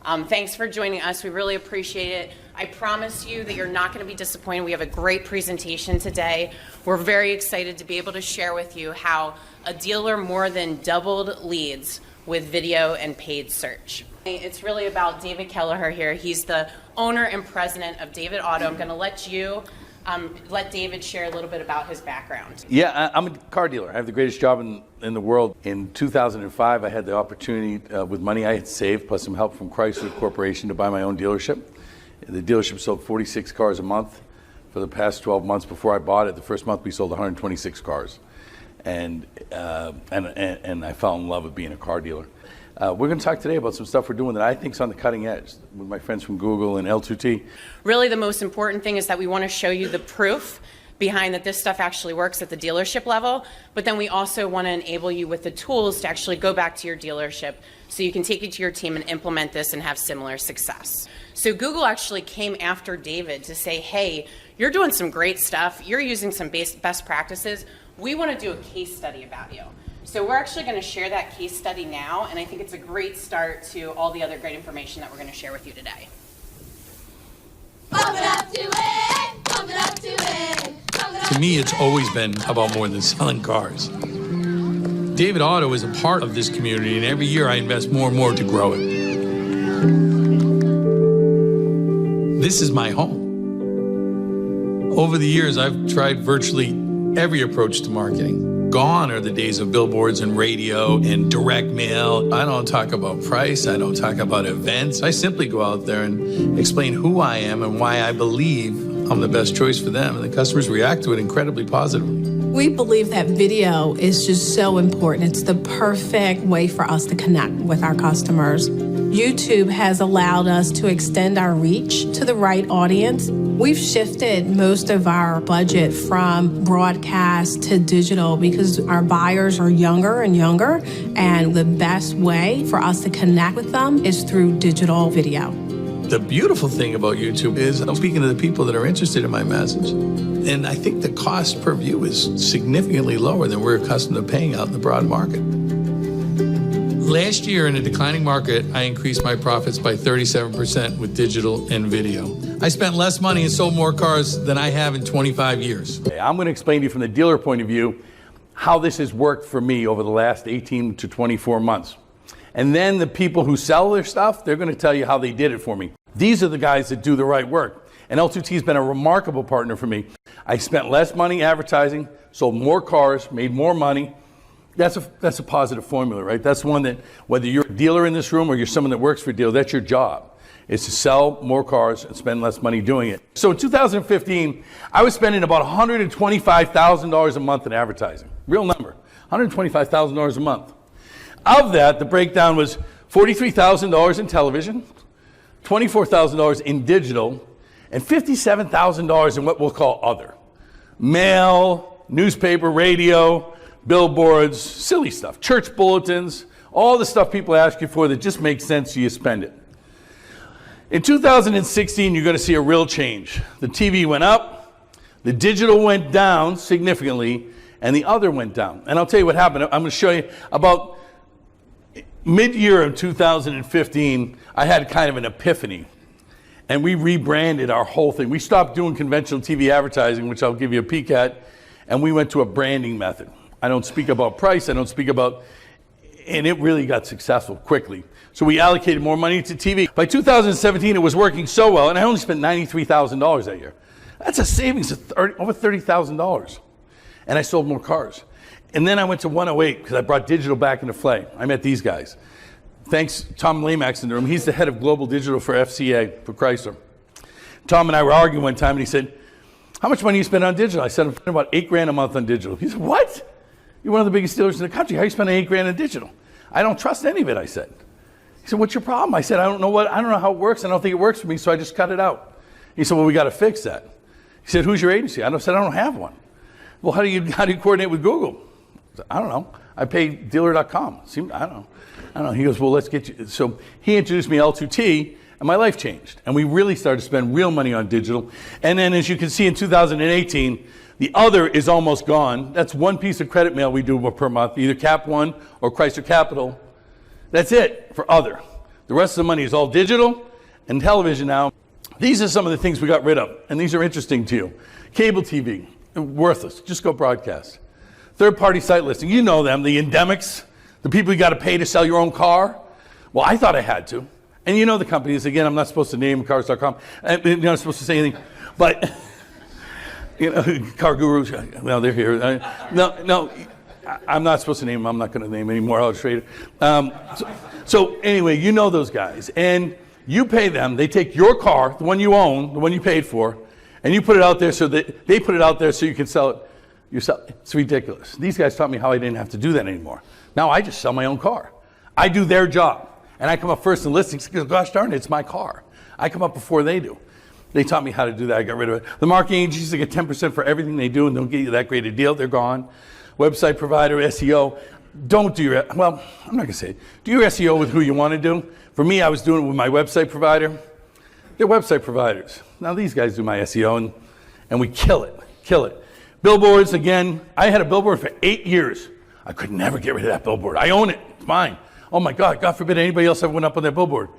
Thanks for joining us. We really appreciate it. I promise you that you're not going to be disappointed. We have a great presentation today. We're very excited to be able to share with you how a dealer more than doubled leads with video and paid search. It's really about David Kelleher here. He's the owner and president of David Auto. I'm going to let David share a little bit about his background. Yeah, I'm a car dealer. I have the greatest job in the world. In 2005, I had the opportunity with money I had saved, plus some help from Chrysler Corporation, to buy my own dealership. The dealership sold 46 cars a month for the past 12 months. Before I bought it, the first month we sold 126 cars. And I fell in love with being a car dealer. We're going to talk today about some stuff we're doing that I think is on the cutting edge with my friends from Google and L2T. Really, the most important thing is that we want to show you the proof behind that this stuff actually works at the dealership level, but then we also want to enable you with the tools to actually go back to your dealership so you can take it to your team and implement this and have similar success. So Google actually came after David to say, hey, you're doing some great stuff, you're using some best practices, we want to do a case study about you. So we're actually going to share that case study now, and I think it's a great start to all the other great information that we're going to share with you today. Pump it up to it, pump it up to it, pump it up to me, it's always been about more than selling cars. David Auto is a part of this community, and every year I invest more and more to grow it. This is my home. Over the years, I've tried virtually every approach to marketing. Gone are the days of billboards and radio and direct mail. I don't talk about price. I don't talk about events. I simply go out there and explain who I am and why I believe I'm the best choice for them. And the customers react to it incredibly positively. We believe that video is just so important. It's the perfect way for us to connect with our customers. YouTube has allowed us to extend our reach to the right audience. We've shifted most of our budget from broadcast to digital because our buyers are younger and younger, and the best way for us to connect with them is through digital video. The beautiful thing about YouTube is I'm speaking to the people that are interested in my message. And I think the cost per view is significantly lower than we're accustomed to paying out in the broad market. Last year, in a declining market, I increased my profits by 37% with digital and video. I spent less money and sold more cars than I have in 25 years. I'm going to explain to you from the dealer point of view how this has worked for me over the last 18 to 24 months. And then the people who sell their stuff, they're going to tell you how they did it for me. These are the guys that do the right work. And L2T has been a remarkable partner for me. I spent less money advertising, sold more cars, made more money. That's a positive formula, right? That's one that, whether you're a dealer in this room or you're someone that works for a dealer, that's your job, is to sell more cars and spend less money doing it. So in 2015, I was spending about $125,000 a month in advertising. Real number, $125,000 a month. Of that, the breakdown was $43,000 in television, $24,000 in digital, and $57,000 in what we'll call other. Mail, newspaper, radio, billboards, silly stuff, church bulletins, all the stuff people ask you for that just makes sense, so you spend it. In 2016, you're going to see a real change. The TV went up, the digital went down significantly, and the other went down. And I'll tell you what happened. I'm going to show you about mid-year of 2015, I had kind of an epiphany. And we rebranded our whole thing. We stopped doing conventional TV advertising, which I'll give you a peek at, and we went to a branding method. I don't speak about price, I don't speak about, and it really got successful quickly. So we allocated more money to TV. By 2017, it was working so well, and I only spent $93,000 that year. That's a savings of over $30,000. And I sold more cars. And then I went to 108 because I brought digital back into play. I met these guys. Thanks, Tom Lamax in the room. He's the head of global digital for FCA, for Chrysler. Tom and I were arguing one time, and he said, how much money do you spend on digital? I said, I'm spending about $8,000 a month on digital. He said, what? You're one of the biggest dealers in the country. How are you spending $8,000 on digital? I don't trust any of it, I said. He said, what's your problem? I said, I don't know how it works. I don't think it works for me, so I just cut it out. He said, well, we got to fix that. He said, who's your agency? I said, I don't have one. Well, how do you coordinate with Google? I said, I don't know. I pay dealer.com. I don't know. He goes, well, let's get you. So he introduced me L2T, and my life changed. And we really started to spend real money on digital. And then, as you can see, in 2018, the other is almost gone. That's one piece of credit mail we do per month, either Cap One or Chrysler Capital. That's it for other. The rest of the money is all digital and television now. These are some of the things we got rid of, and these are interesting to you. Cable TV, worthless, just go broadcast. Third-party site listing, you know them, the endemics, the people you got to pay to sell your own car. Well, I thought I had to. And you know the companies, again, I'm not supposed to name cars.com. You're not supposed to say anything, but, you know, car gurus, well, they're here. No, I'm not supposed to name them. I'm not going to name any more. I'll trade it. So anyway, you know those guys. And you pay them. They take your car, the one you own, the one you paid for, and you put it out there so that they put it out there so you can sell it yourself. It's ridiculous. These guys taught me how I didn't have to do that anymore. Now I just sell my own car. I do their job. And I come up first in listings because, gosh darn it, it's my car. I come up before they do. They taught me how to do that. I got rid of it. The marketing agencies, they get 10% for everything they do and don't get you that great a deal. They're gone. Website provider, SEO. Don't do your, well, I'm not going to say it. Do your SEO with who you want to do. For me, I was doing it with my website provider. They're website providers. Now these guys do my SEO and we kill it. Billboards, again, I had a billboard for 8 years. I could never get rid of that billboard. I own it. It's mine. Oh my God, God forbid anybody else ever went up on that billboard.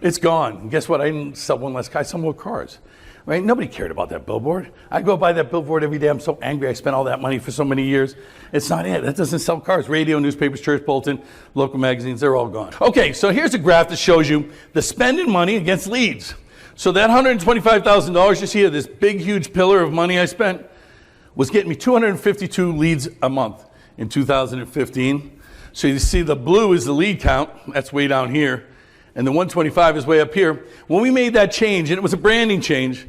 It's gone. And guess what? I didn't sell one less car. I sold more cars. Right? Nobody cared about that billboard. I go buy that billboard every day. I'm so angry I spent all that money for so many years. It's not it. That doesn't sell cars. Radio, newspapers, church bulletin, local magazines, they're all gone. Okay, so here's a graph that shows you the spending money against leads. So that $125,000 you see here, this big, huge pillar of money I spent, was getting me 252 leads a month in 2015. So you see the blue is the lead count. That's way down here. And the 125 is way up here. When we made that change, and it was a branding change,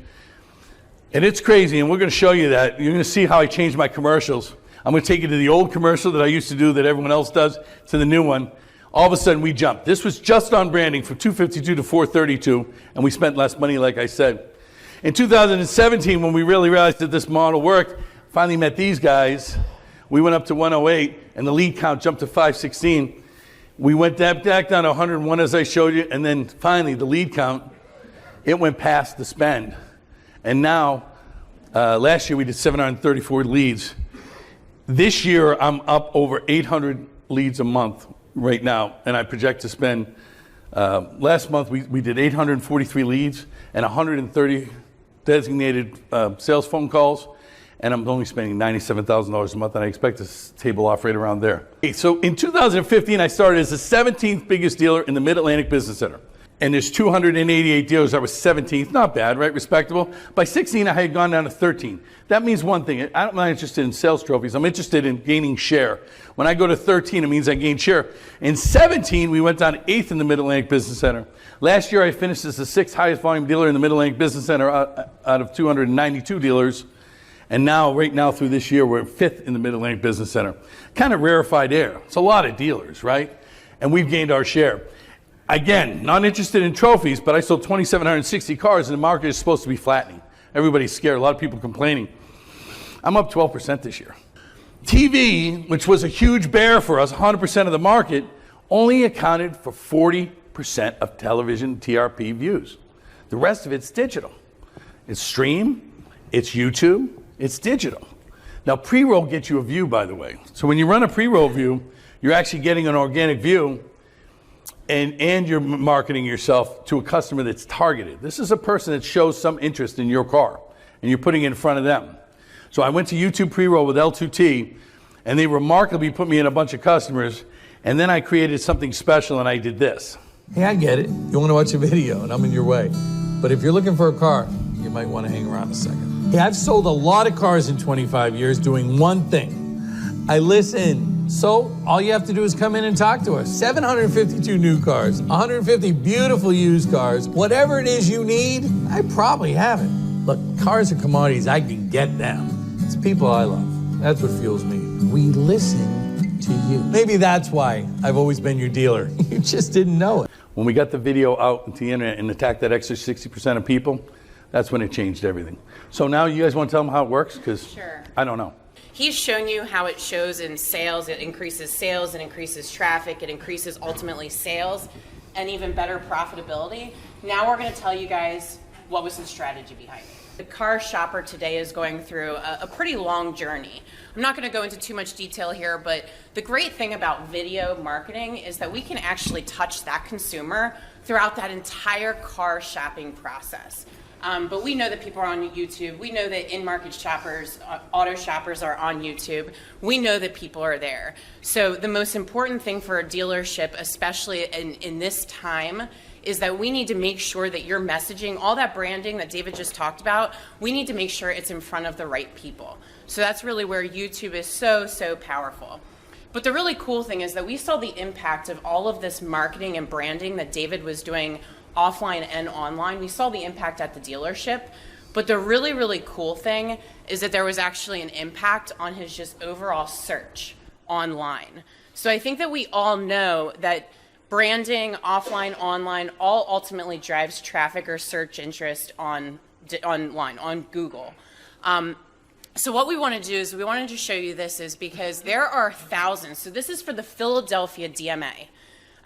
and it's crazy, and we're going to show you that. You're going to see how I changed my commercials. I'm going to take you to the old commercial that I used to do that everyone else does to the new one. All of a sudden, we jumped. This was just on branding from 252 to 432, and we spent less money, like I said. In 2017, when we really realized that this model worked, finally met these guys. We went up to 108, and the lead count jumped to 516. We went back down to 101, as I showed you, and then finally, the lead count, it went past the spend. And now, last year we did 734 leads. This year, I'm up over 800 leads a month right now, and I project to spend, last month we did 843 leads and 130 designated sales phone calls. And I'm only spending $97,000 a month, and I expect to table off right around there. Okay, so in 2015, I started as the 17th biggest dealer in the Mid-Atlantic Business Center. And there's 288 dealers. I was 17th. Not bad, right? Respectable. By 16, I had gone down to 13. That means one thing. I'm not interested in sales trophies. I'm interested in gaining share. When I go to 13, it means I gain share. In 17, we went down to 8th in the Mid-Atlantic Business Center. Last year, I finished as the 6th highest volume dealer in the Mid-Atlantic Business Center out of 292 dealers. And now, right now through this year, we're 5th in the Mid-Atlantic Business Center. Kind of rarefied air. It's a lot of dealers, right? And we've gained our share. Again, not interested in trophies, but I sold 2,760 cars, and the market is supposed to be flattening. Everybody's scared. A lot of people complaining. I'm up 12% this year. TV, which was a huge bear for us, 100% of the market, only accounted for 40% of television TRP views. The rest of it's digital. It's stream, it's YouTube, it's digital. Now, pre-roll gets you a view, by the way. So when you run a pre-roll view, you're actually getting an organic view, and you're marketing yourself to a customer that's targeted. This is a person that shows some interest in your car, and you're putting it in front of them. So I went to YouTube pre-roll with L2T, and they remarkably put me in a bunch of customers, and then I created something special, and I did this. Hey, I get it. You want to watch a video, and I'm in your way. But if you're looking for a car, you might want to hang around a second. Hey, I've sold a lot of cars in 25 years doing one thing. I listen. So all you have to do is come in and talk to us. 752 new cars, 150 beautiful used cars. Whatever it is you need, I probably have it. Look, cars are commodities. I can get them. It's people I love. That's what fuels me. We listen to you. Maybe that's why I've always been your dealer. You just didn't know it. When we got the video out into the internet and attacked that extra 60% of people, that's when it changed everything. So now you guys want to tell them how it works? Because Sure. I don't know. He's shown you how it shows in sales. It increases sales, it increases traffic, it increases ultimately sales, and even better profitability. Now we're going to tell you guys what was the strategy behind it. The car shopper today is going through a pretty long journey. I'm not going to go into too much detail here, but the great thing about video marketing is that we can actually touch that consumer throughout that entire car shopping process. But we know that people are on YouTube. We know that in-market shoppers, auto shoppers are on YouTube. We know that people are there. So the most important thing for a dealership, especially in this time, is that we need to make sure that your messaging, all that branding that David just talked about, we need to make sure it's in front of the right people. So that's really where YouTube is so powerful. But the really cool thing is that we saw the impact of all of this marketing and branding that David was doing offline and online. We saw the impact at the dealership. But the really cool thing is that there was actually an impact on his just overall search online. So I think that we all know that branding, offline, online, all ultimately drives traffic or search interest online, on Google. So what we want to do is we wanted to show you this is because there are thousands. So this is for the Philadelphia DMA.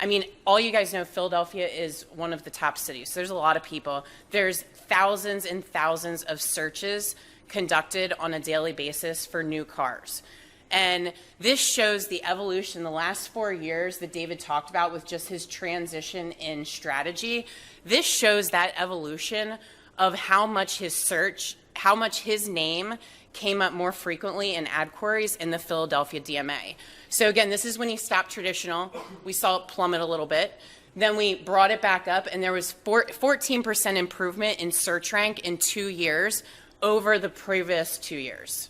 I mean, all you guys know Philadelphia is one of the top cities. So there's a lot of people. There's thousands and thousands of searches conducted on a daily basis for new cars. And this shows the evolution the last 4 years that David talked about with just his transition in strategy. This shows that evolution of how much his search, how much his name came up more frequently in ad queries in the Philadelphia DMA. So again, this is when he stopped traditional. We saw it plummet a little bit. Then we brought it back up, and there was 14% improvement in search rank in 2 years over the previous 2 years.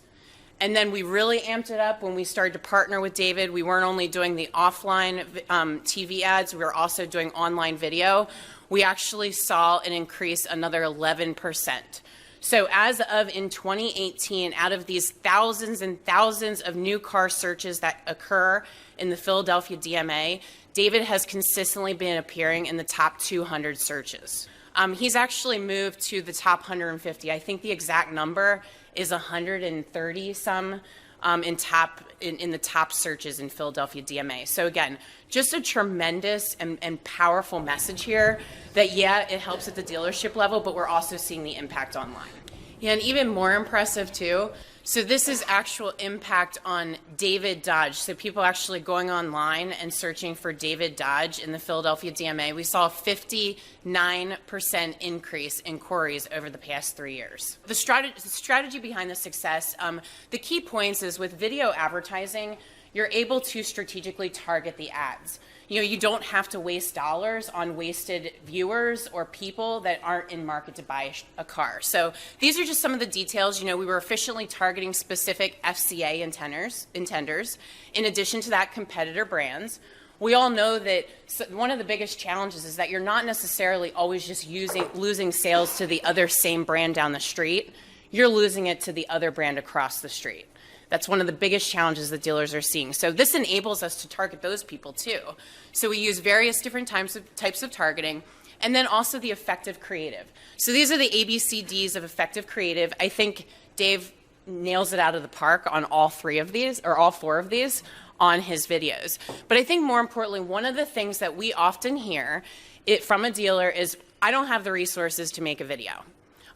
And then we really amped it up when we started to partner with David. We weren't only doing the offline TV ads, we were also doing online video. We actually saw an increase another 11%. So as of in 2018, out of these thousands and thousands of new car searches that occur in the Philadelphia DMA, David has consistently been appearing in the top 200 searches. He's actually moved to the top 150. I think the exact number is 130 some in the top searches in Philadelphia DMA. So again, just a tremendous and powerful message here that, yeah, it helps at the dealership level, but we're also seeing the impact online. Yeah, and even more impressive too, so this is actual impact on David Dodge. So people actually going online and searching for David Dodge in the Philadelphia DMA. We saw a 59% increase in queries over the past 3 years. The strategy behind the success, the key points is with video advertising, you're able to strategically target the ads. You know, you don't have to waste dollars on wasted viewers or people that aren't in market to buy a car. So these are just some of the details. You know, we were efficiently targeting specific FCA intenders. In addition to that, competitor brands. We all know that one of the biggest challenges is that you're not necessarily always just losing sales to the other same brand down the street. You're losing it to the other brand across the street. That's one of the biggest challenges that dealers are seeing. So this enables us to target those people too. So we use various different types of targeting, and then also the effective creative. So these are the ABCDs of effective creative. I think Dave nails it out of the park on all 3 of these, or all 4 of these, on his videos. But I think more importantly, one of the things that we often hear from a dealer is, I don't have the resources to make a video.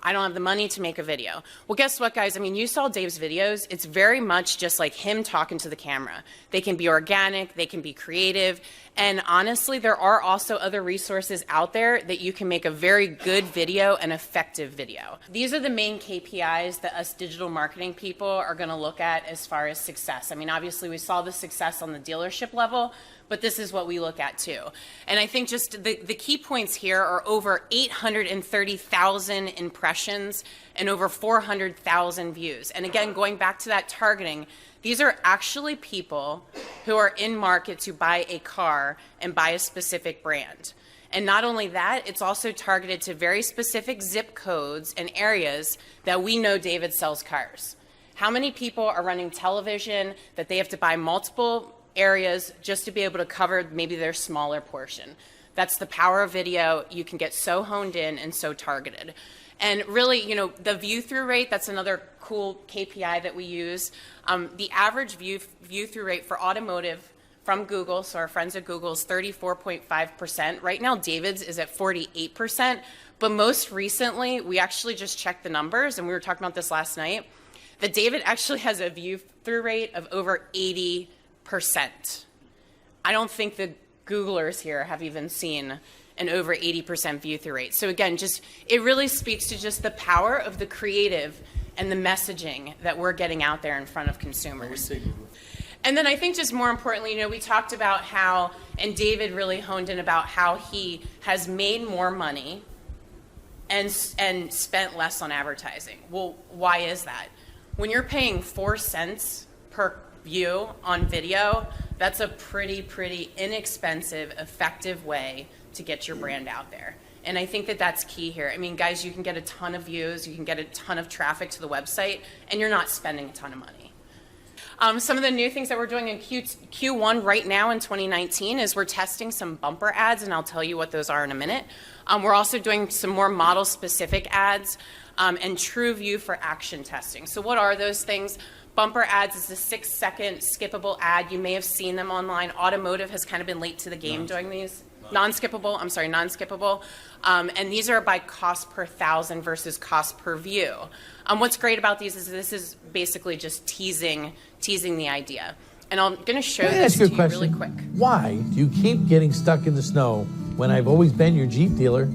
I don't have the money to make a video. Well, guess what, guys? I mean, you saw Dave's videos. It's very much just like him talking to the camera. They can be organic, they can be creative, and honestly, there are also other resources out there that you can make a very good video, an effective video. These are the main KPIs that us digital marketing people are going to look at as far as success. I mean, obviously, we saw the success on the dealership level, but this is what we look at too. And I think just the key points here are over 830,000 impressions and over 400,000 views. And again, going back to that targeting, these are actually people who are in market to buy a car and buy a specific brand. And not only that, it's also targeted to very specific zip codes and areas that we know David sells cars. How many people are running television that they have to buy multiple areas just to be able to cover maybe their smaller portion? That's the power of video. You can get so honed in and so targeted. And really, you know, the view-through rate, that's another cool KPI that we use. The average view-through rate for automotive from Google, so our friends at Google, is 34.5%. Right now, David's is at 48%. But most recently, we actually just checked the numbers, and we were talking about this last night, that David actually has a view-through rate of over 80%. I don't think the Googlers here have even seen and over 80% view-through rate. So again, it really speaks to just the power of the creative and the messaging that we're getting out there in front of consumers. And then I think just more importantly, we talked about how, and David really honed in about how he has made more money and spent less on advertising. Well, why is that? When you're paying 4 cents per view on video, that's a pretty inexpensive, effective way to get your brand out there. And I think that that's key here. I mean, guys, you can get a ton of views, you can get a ton of traffic to the website, and you're not spending a ton of money. Some of the new things that we're doing in Q1 right now in 2019 is we're testing some bumper ads, and I'll tell you what those are in a minute. We're also doing some more model-specific ads and TrueView for action testing. So what are those things? Bumper ads is a 6-second skippable ad. You may have seen them online. Automotive has kind of been late to the game doing these. Non-skippable. And these are by cost per thousand versus cost per view. What's great about these is this is basically just teasing the idea. And I'm going to show this to you really quick. Why do you keep getting stuck in the snow when I've always been your Jeep dealer?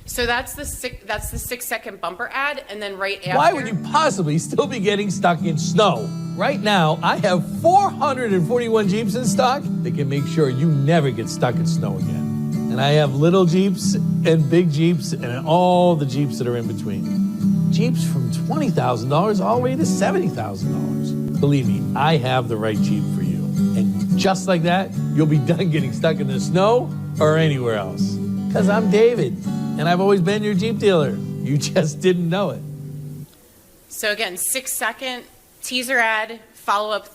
So that's the 6-second bumper ad, and then right after. Why would you possibly still be getting stuck in snow? Right now, I have 441 Jeeps in stock that can make sure you never get stuck in snow again. And I have little Jeeps and big Jeeps and all the Jeeps that are in between. Jeeps from $20,000 all the way to $70,000. Believe me, I have the right Jeep for you. And just like that, you'll be done getting stuck in the snow or anywhere else. Because I'm David, and I've always been your Jeep dealer. You just didn't know it. So again, 6-second teaser ad, follow-up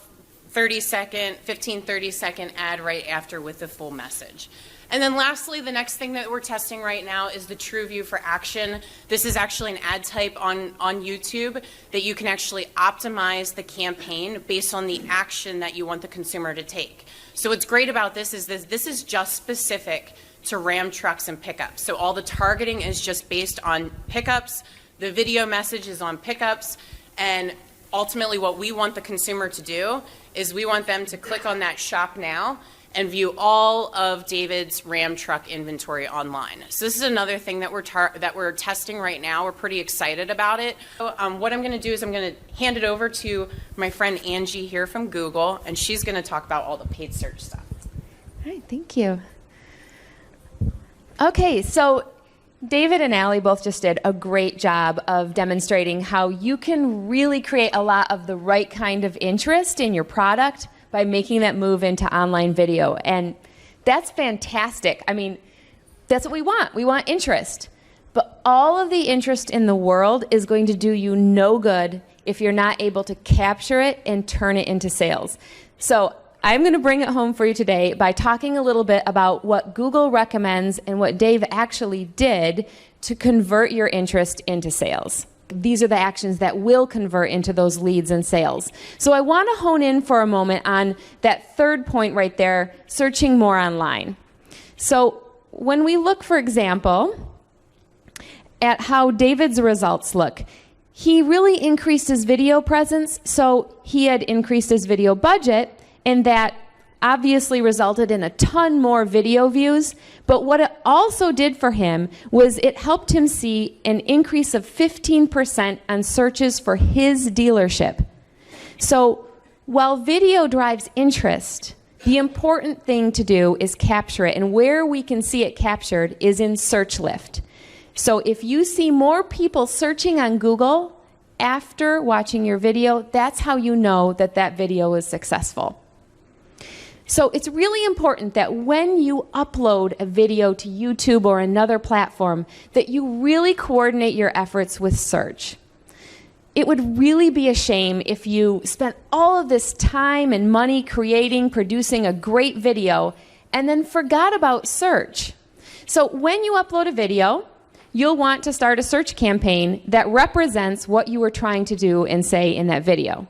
30-second ad right after with the full message. And then lastly, the next thing that we're testing right now is the TrueView for action. This is actually an ad type on YouTube that you can actually optimize the campaign based on the action that you want the consumer to take. So what's great about this is this is just specific to Ram trucks and pickups. So all the targeting is just based on pickups. The video message is on pickups. And ultimately what we want the consumer to do is we want them to click on that shop now and view all of David's Ram truck inventory online. So this is another thing that we're testing right now. We're pretty excited about it. So, what I'm going to do is I'm going to hand it over to my friend Angie here from Google, and she's going to talk about all the paid search stuff. All right, thank you. Okay, so David and Allie both just did a great job of demonstrating how you can really create a lot of the right kind of interest in your product by making that move into online video. And that's fantastic. I mean, that's what we want. We want interest. But all of the interest in the world is going to do you no good if you're not able to capture it and turn it into sales. So I'm going to bring it home for you today by talking a little bit about what Google recommends and what Dave actually did to convert your interest into sales. These are the actions that will convert into those leads and sales. So I want to hone in for a moment on that third point right there, searching more online. So when we look, for example, at how David's results look, he really increased his video presence, so he had increased his video budget, and that obviously resulted in a ton more video views. But what it also did for him was it helped him see an increase of 15% on searches for his dealership. So while video drives interest, the important thing to do is capture it. And where we can see it captured is in search lift. So if you see more people searching on Google after watching your video, that's how you know that that video is successful. So it's really important that when you upload a video to YouTube or another platform, that you really coordinate your efforts with search. It would really be a shame if you spent all of this time and money producing a great video, and then forgot about search. So when you upload a video, you'll want to start a search campaign that represents what you were trying to do and say in that video.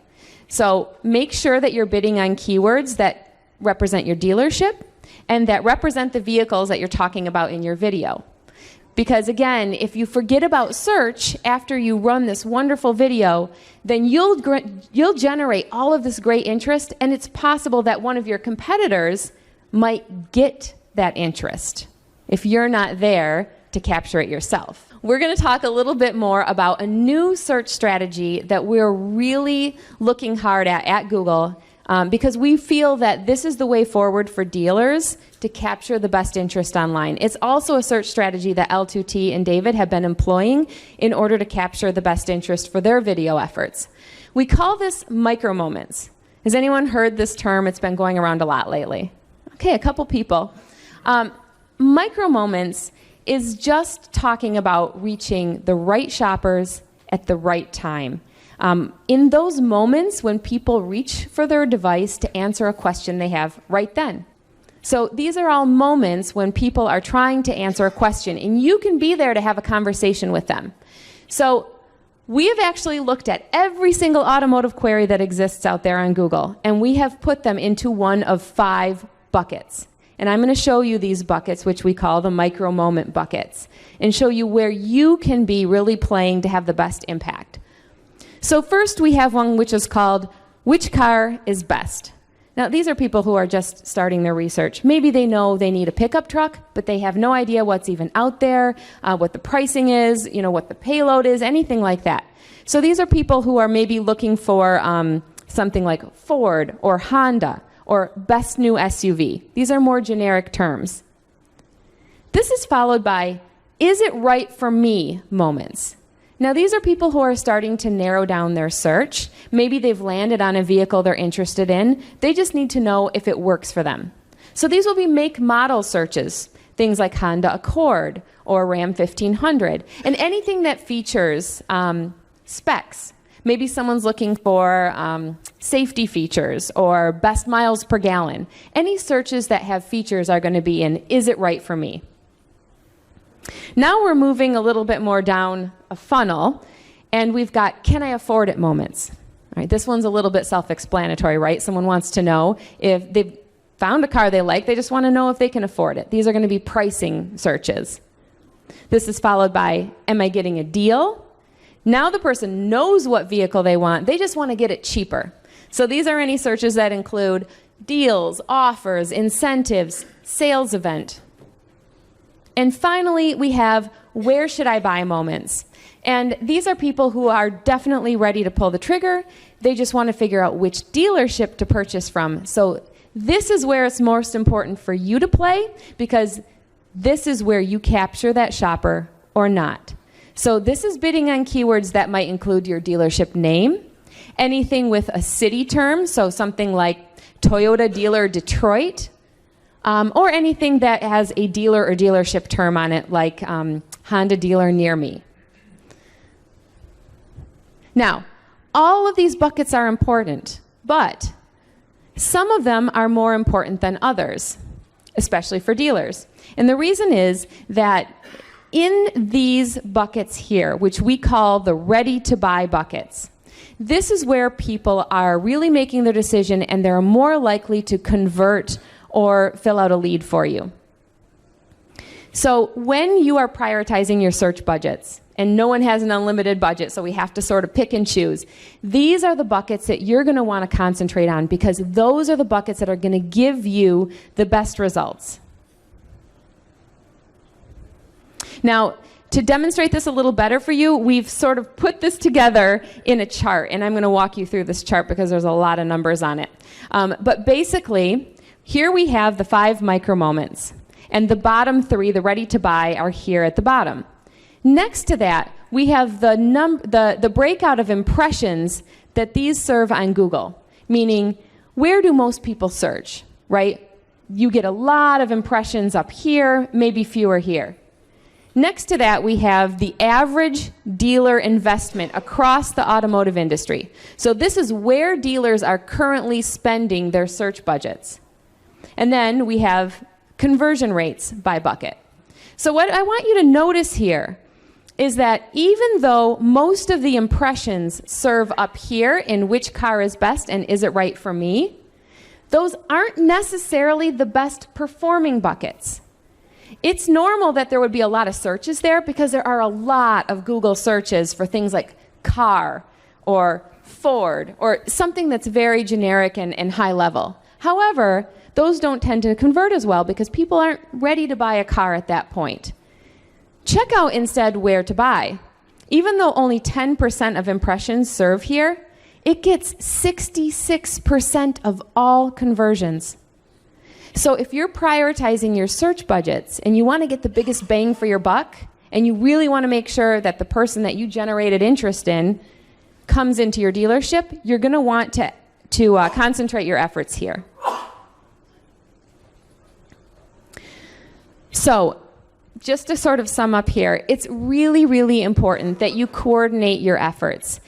So make sure that you're bidding on keywords that represent your dealership and that represent the vehicles that you're talking about in your video. Because again, if you forget about search after you run this wonderful video, then you'll generate all of this great interest, and it's possible that one of your competitors might get that interest. if you're not there to capture it yourself. We're going to talk a little bit more about a new search strategy that we're really looking hard at Google, because we feel that this is the way forward for dealers to capture the best interest online. It's also a search strategy that L2T and David have been employing in order to capture the best interest for their video efforts. We call this micro moments. Has anyone heard this term? It's been going around a lot lately. Okay, a couple people. Micro moments is just talking about reaching the right shoppers at the right time. In those moments when people reach for their device to answer a question they have right then. So these are all moments when people are trying to answer a question, and you can be there to have a conversation with them. So we have actually looked at every single automotive query that exists out there on Google, and we have put them into one of 5 buckets. And I'm going to show you these buckets, which we call the micro moment buckets, and show you where you can be really playing to have the best impact. So first we have one which is called, which car is best? Now these are people who are just starting their research. Maybe they know they need a pickup truck, but they have no idea what's even out there, what the pricing is, what the payload is, anything like that. So these are people who are maybe looking for something like Ford or Honda, or best new SUV. These are more generic terms. This is followed by, is it right for me moments? Now these are people who are starting to narrow down their search. Maybe they've landed on a vehicle they're interested in. They just need to know if it works for them. So these will be make model searches, things like Honda Accord or Ram 1500, and anything that features specs. Maybe someone's looking for safety features or best miles per gallon. Any searches that have features are going to be in, is it right for me? Now we're moving a little bit more down a funnel, and we've got, can I afford it moments? All right, this one's a little bit self-explanatory, right? Someone wants to know if they've found a car they like, they just want to know if they can afford it. These are going to be pricing searches. This is followed by, am I getting a deal? Now the person knows what vehicle they want, they just want to get it cheaper. So these are any searches that include deals, offers, incentives, sales event. And finally, we have where should I buy moments. And these are people who are definitely ready to pull the trigger. They just want to figure out which dealership to purchase from. So this is where it's most important for you to play, because this is where you capture that shopper or not. So this is bidding on keywords that might include your dealership name, anything with a city term, so something like Toyota dealer Detroit, or anything that has a dealer or dealership term on it, like Honda dealer near me. Now, all of these buckets are important, but some of them are more important than others, especially for dealers. And the reason is that in these buckets here, which we call the ready-to-buy buckets, this is where people are really making their decision, and they're more likely to convert or fill out a lead for you. So when you are prioritizing your search budgets, and no one has an unlimited budget, so we have to sort of pick and choose, these are the buckets that you're going to want to concentrate on, because those are the buckets that are going to give you the best results. Now, to demonstrate this a little better for you, we've sort of put this together in a chart, and I'm going to walk you through this chart because there's a lot of numbers on it. But basically, here we have the 5 micro moments, and the bottom 3, the ready to buy, are here at the bottom. Next to that, we have the breakout of impressions that these serve on Google, meaning where do most people search, right? You get a lot of impressions up here, maybe fewer here. Next to that, we have the average dealer investment across the automotive industry. So this is where dealers are currently spending their search budgets. And then we have conversion rates by bucket. So what I want you to notice here is that even though most of the impressions serve up here in which car is best and is it right for me, those aren't necessarily the best performing buckets. It's normal that there would be a lot of searches there because there are a lot of Google searches for things like car or Ford or something that's very generic and high level. However, those don't tend to convert as well because people aren't ready to buy a car at that point. Check out instead where to buy. Even though only 10% of impressions serve here, it gets 66% of all conversions. So if you're prioritizing your search budgets and you want to get the biggest bang for your buck, and you really want to make sure that the person that you generated interest in comes into your dealership, you're going to want to concentrate your efforts here. So, just to sort of sum up here, it's really, really important that you coordinate your efforts.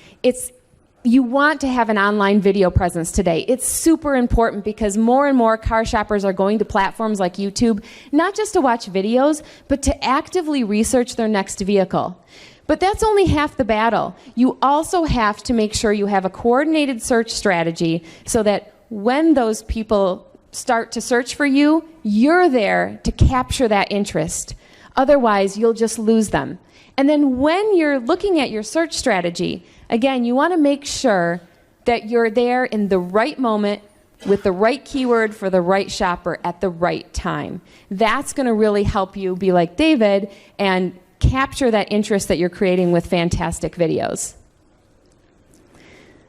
You want to have an online video presence today. It's super important because more and more car shoppers are going to platforms like YouTube, not just to watch videos, but to actively research their next vehicle. But that's only half the battle. You also have to make sure you have a coordinated search strategy so that when those people start to search for you, you're there to capture that interest. Otherwise, you'll just lose them. And then when you're looking at your search strategy, again, you want to make sure that you're there in the right moment with the right keyword for the right shopper at the right time. That's going to really help you be like David and capture that interest that you're creating with fantastic videos.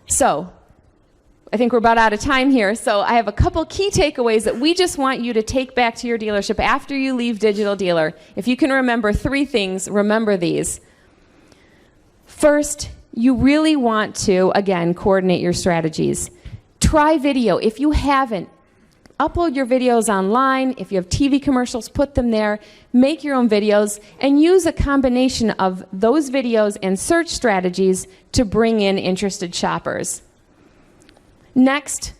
So, I think we're about out of time here, so I have a couple key takeaways that we just want you to take back to your dealership after you leave Digital Dealer. If you can remember 3 things, remember these. First, you really want to, again, coordinate your strategies. Try video. If you haven't, upload your videos online. If you have TV commercials, put them there. Make your own videos and use a combination of those videos and search strategies to bring in interested shoppers. Next,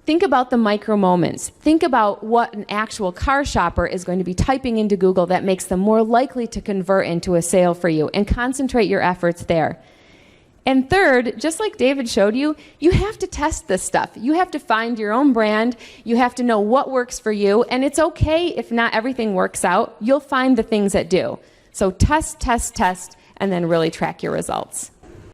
think about the micro moments. Think about what an actual car shopper is going to be typing into Google that makes them more likely to convert into a sale for you, and concentrate your efforts there. And third, just like David showed you, you have to test this stuff. You have to find your own brand. You have to know what works for you, and it's okay if not everything works out. You'll find the things that do. So test, test, test, and then really track your results.